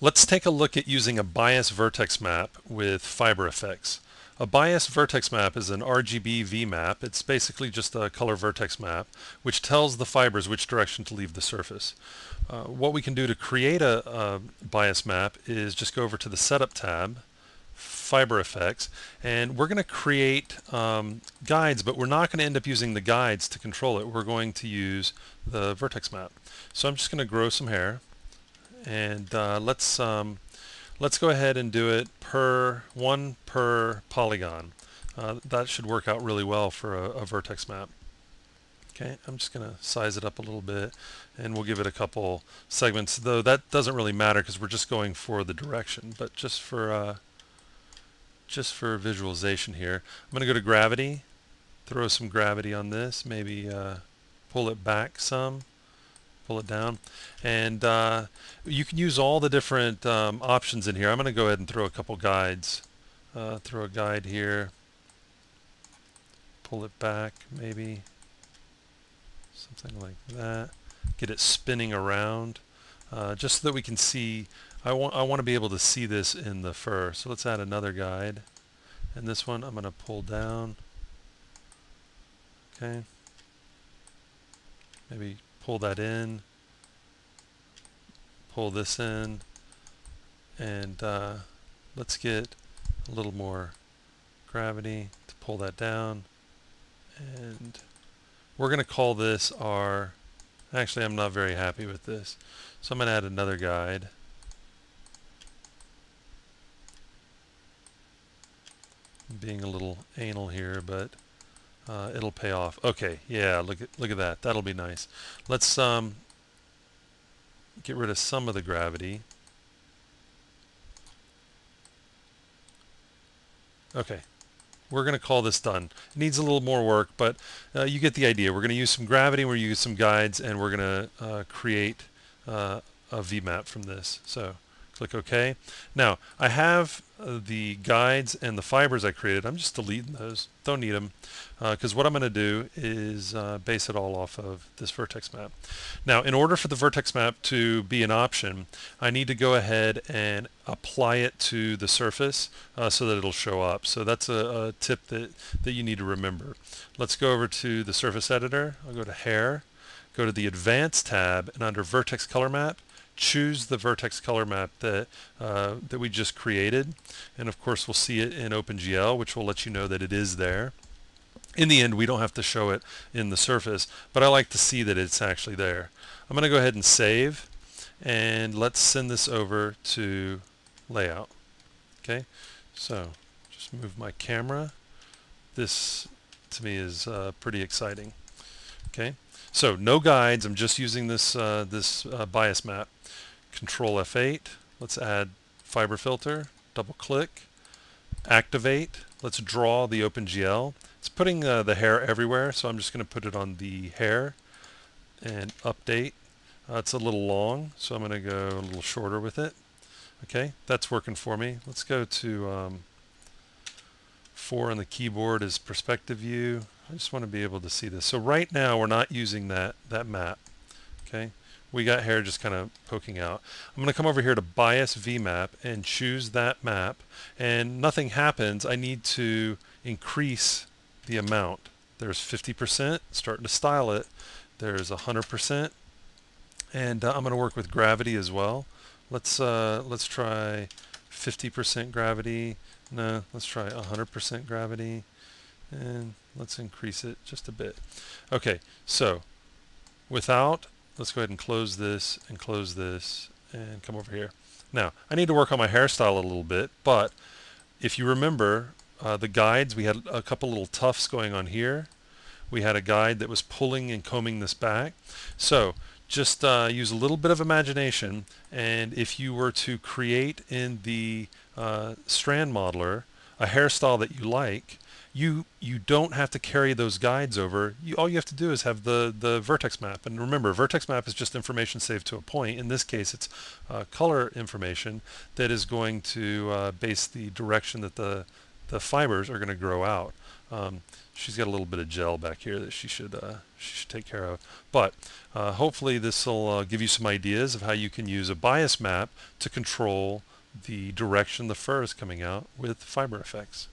Let's take a look at using a bias vertex map with fiber effects. A bias vertex map is an RGB Vmap. It's basically just a color vertex map which tells the fibers which direction to leave the surface. What we can do to create a bias map is just go over to the Setup tab, Fiber Effects, and we're going to create guides, but we're not going to end up using the guides to control it. We're going to use the vertex map. So I'm just going to grow some hair. And let's go ahead and do it one per polygon. That should work out really well for a vertex map. Okay, I'm just going to size it up a little bit, and we'll give it a couple segments. Though that doesn't really matter because we're just going for the direction. But just for visualization here, I'm going to go to gravity, throw some gravity on this, maybe pull it back some. Pull it down, and you can use all the different options in here. I'm going to go ahead and throw a couple guides. Throw a guide here, pull it back, maybe something like that. Get it spinning around, just so that we can see. I want to be able to see this in the fur. So let's add another guide, and this one I'm going to pull down. Okay, maybe pull that in, pull this in, and let's get a little more gravity to pull that down. And we're going to call this our, actually I'm not very happy with this, so I'm going to add another guide. I'm being a little anal here, but it'll pay off. Okay, yeah, look at that. That'll be nice. Let's get rid of some of the gravity. Okay, we're going to call this done. It needs a little more work, but you get the idea. We're going to use some gravity, we're going to use some guides, and we're going to create a Vmap from this. So click OK. Now, I have the guides and the fibers I created. I'm just deleting those. Don't need them, because what I'm going to do is base it all off of this vertex map. Now, in order for the vertex map to be an option, I need to go ahead and apply it to the surface so that it'll show up. So that's a tip that you need to remember. Let's go over to the surface editor. I'll go to Hair, go to the Advanced tab, and under Vertex Color Map, choose the vertex color map that we just created, and of course we'll see it in OpenGL, which will let you know that it is there. In the end, we don't have to show it in the surface, but I like to see that it's actually there. I'm going to go ahead and save, and let's send this over to layout. Okay, so just move my camera. This to me is pretty exciting. Okay, so no guides. I'm just using this bias map. Control F8. Let's add fiber filter. Double click. Activate. Let's draw the OpenGL. It's putting the hair everywhere, so I'm just going to put it on the hair and update. It's a little long, so I'm going to go a little shorter with it. Okay, that's working for me. Let's go to 4 on the keyboard is perspective view. I just want to be able to see this. So right now we're not using that map. Okay, we got hair just kind of poking out. I'm going to come over here to Bias Vmap and choose that map, and nothing happens. I need to increase the amount. There's 50%, starting to style it. There's 100%, and I'm going to work with gravity as well. Let's try 50% gravity. No, let's try 100% gravity, and let's increase it just a bit. Okay, so without, let's go ahead and close this and come over here. Now, I need to work on my hairstyle a little bit, but if you remember the guides, we had a couple little tufts going on here. We had a guide that was pulling and combing this back. So just use a little bit of imagination, and if you were to create in the strand modeler a hairstyle that you like, you don't have to carry those guides over. All you have to do is have the vertex map. And remember, vertex map is just information saved to a point. In this case, it's color information that is going to base the direction that the the fibers are going to grow out. She's got a little bit of gel back here that she should take care of. But hopefully this will give you some ideas of how you can use a bias map to control the direction the fur is coming out with fiber effects.